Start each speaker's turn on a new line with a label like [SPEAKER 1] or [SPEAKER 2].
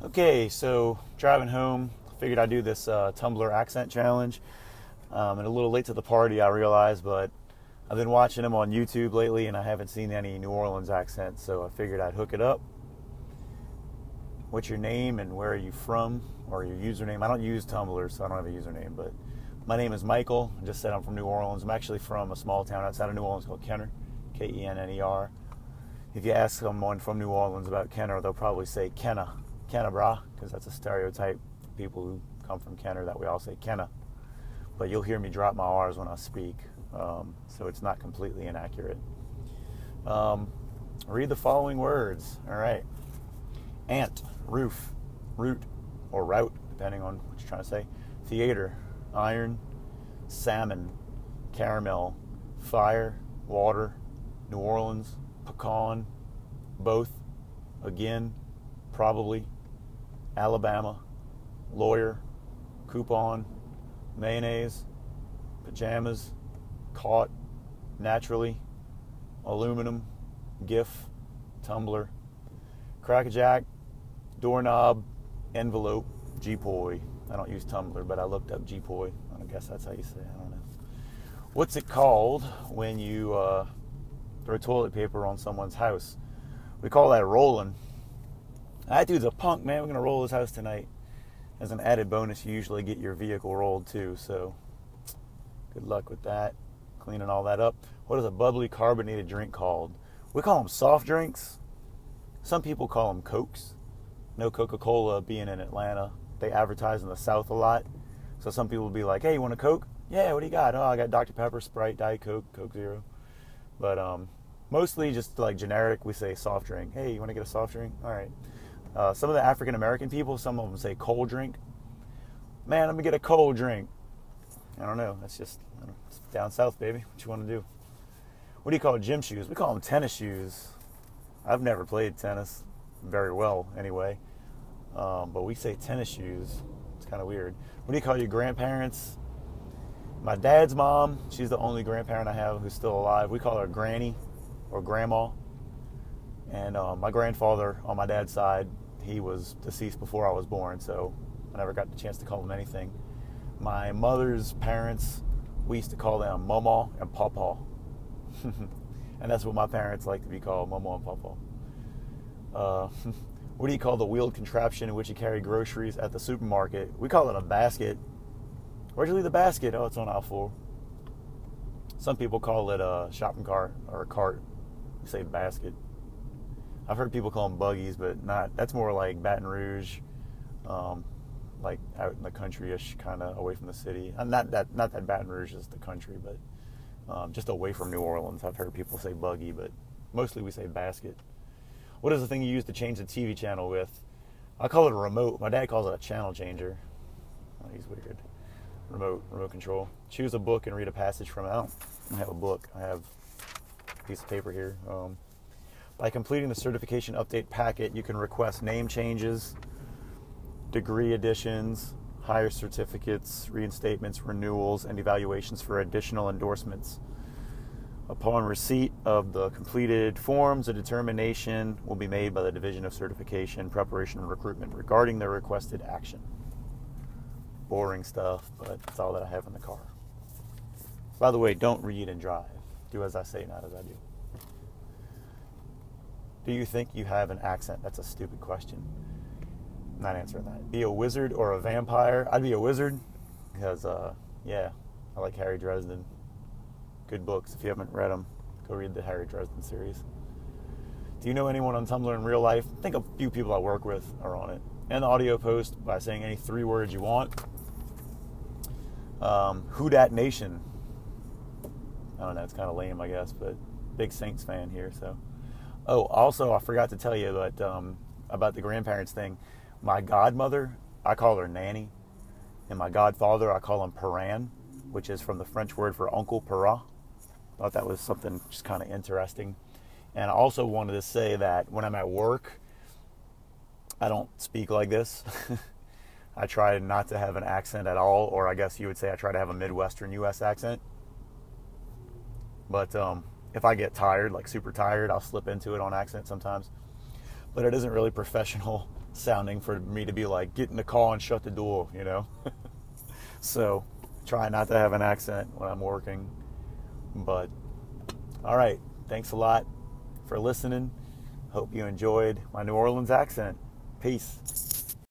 [SPEAKER 1] Okay, so driving home, figured I'd do this Tumblr accent challenge. And a little late to the party, I realized, but I've been watching them on YouTube lately, and I haven't seen any New Orleans accents, so I figured I'd hook it up. What's your name and where are you from, or your username? I don't use Tumblr, so I don't have a username, but my name is Michael. I just said I'm from New Orleans. I'm actually from a small town outside of New Orleans called Kenner, Kenner. If you ask someone from New Orleans about Kenner, they'll probably say Kenna, Kenna brah, because that's a stereotype for people who come from Kenner, that we all say Kenna. But you'll hear me drop my R's when I speak, so it's not completely inaccurate. Read the following words. All right. Ant, roof, root, or route, depending on what you're trying to say. Theater, iron, salmon, caramel, fire, water, New Orleans, pecan, both, again, probably, Alabama, lawyer, coupon, mayonnaise, pajamas, caught, naturally, aluminum, gif, tumbler, crackerjack, doorknob, envelope, G-poi. I don't use Tumblr, but I looked up G-poi. I guess that's how you say it. I don't know. What's it called when you throw toilet paper on someone's house? We call that rolling. That dude's a punk, man. We're going to roll his house tonight. As an added bonus, you usually get your vehicle rolled too, so good luck with that. Cleaning all that up. What is a bubbly carbonated drink called? We call them soft drinks. Some people call them Cokes. No Coca-Cola being in Atlanta. They advertise in the South a lot. So some people will be like, hey, you want a Coke? Yeah, what do you got? Oh, I got Dr. Pepper, Sprite, Diet Coke, Coke Zero. But mostly just like generic, we say soft drink. Hey, you want to get a soft drink? All right. Some of the African American people, some of them say cold drink. Man, let me get a cold drink. I don't know. That's just it's down south, baby. What you want to do? What do you call gym shoes? We call them tennis shoes. I've never played tennis very well anyway. But we say tennis shoes. It's kind of weird. What do you call your grandparents? My dad's mom, she's the only grandparent I have who's still alive. We call her granny or grandma. And my grandfather on my dad's side, he was deceased before I was born, so I never got the chance to call him anything. My mother's parents, we used to call them Mama and Pawpaw. And that's what my parents like to be called, Mama and Pawpaw. What do you call the wheeled contraption in which you carry groceries at the supermarket? We call it a basket. Where'd you leave the basket? Oh, it's on aisle 4. Some people call it a shopping cart or a cart. We say basket. I've heard people call them buggies, but not. That's more like Baton Rouge, like out in the country-ish, kind of away from the city. Not that Baton Rouge is the country, but just away from New Orleans. I've heard people say buggy, but mostly we say basket. What is the thing you use to change the TV channel with? I call it a remote. My dad calls it a channel changer. Oh, he's weird. Remote control. Choose a book and read a passage from it. I don't have a book. I have a piece of paper here. By completing the certification update packet, you can request name changes, degree additions, higher certificates, reinstatements, renewals, and evaluations for additional endorsements. Upon receipt of the completed forms, a determination will be made by the Division of Certification, Preparation, and Recruitment regarding the requested action. Boring stuff, but that's all that I have in the car. By the way, don't read and drive. Do as I say, not as I do. Do you think you have an accent? That's a stupid question. I'm not answering that. Be a wizard or a vampire? I'd be a wizard because, yeah, I like Harry Dresden. Good books. If you haven't read them, go read the Harry Dresden series. Do you know anyone on Tumblr in real life? I think a few people I work with are on it. And the audio post by saying any 3 words you want. Who Dat Nation? I don't know, it's kind of lame, I guess, but big Saints fan here, so. Oh, also, I forgot to tell you about the grandparents thing. My godmother, I call her Nanny, and my godfather, I call him Paran, which is from the French word for Uncle Para. Thought that was something just kind of interesting. And I also wanted to say that when I'm at work, I don't speak like this. I try not to have an accent at all, or I guess you would say I try to have a Midwestern U.S. accent. But if I get tired, like super tired, I'll slip into it on accident sometimes. but it isn't really professional sounding for me to be like, get in the car and shut the door, you know? So try not to have an accent when I'm working. But all right, thanks a lot for listening. Hope you enjoyed my New Orleans accent. Peace.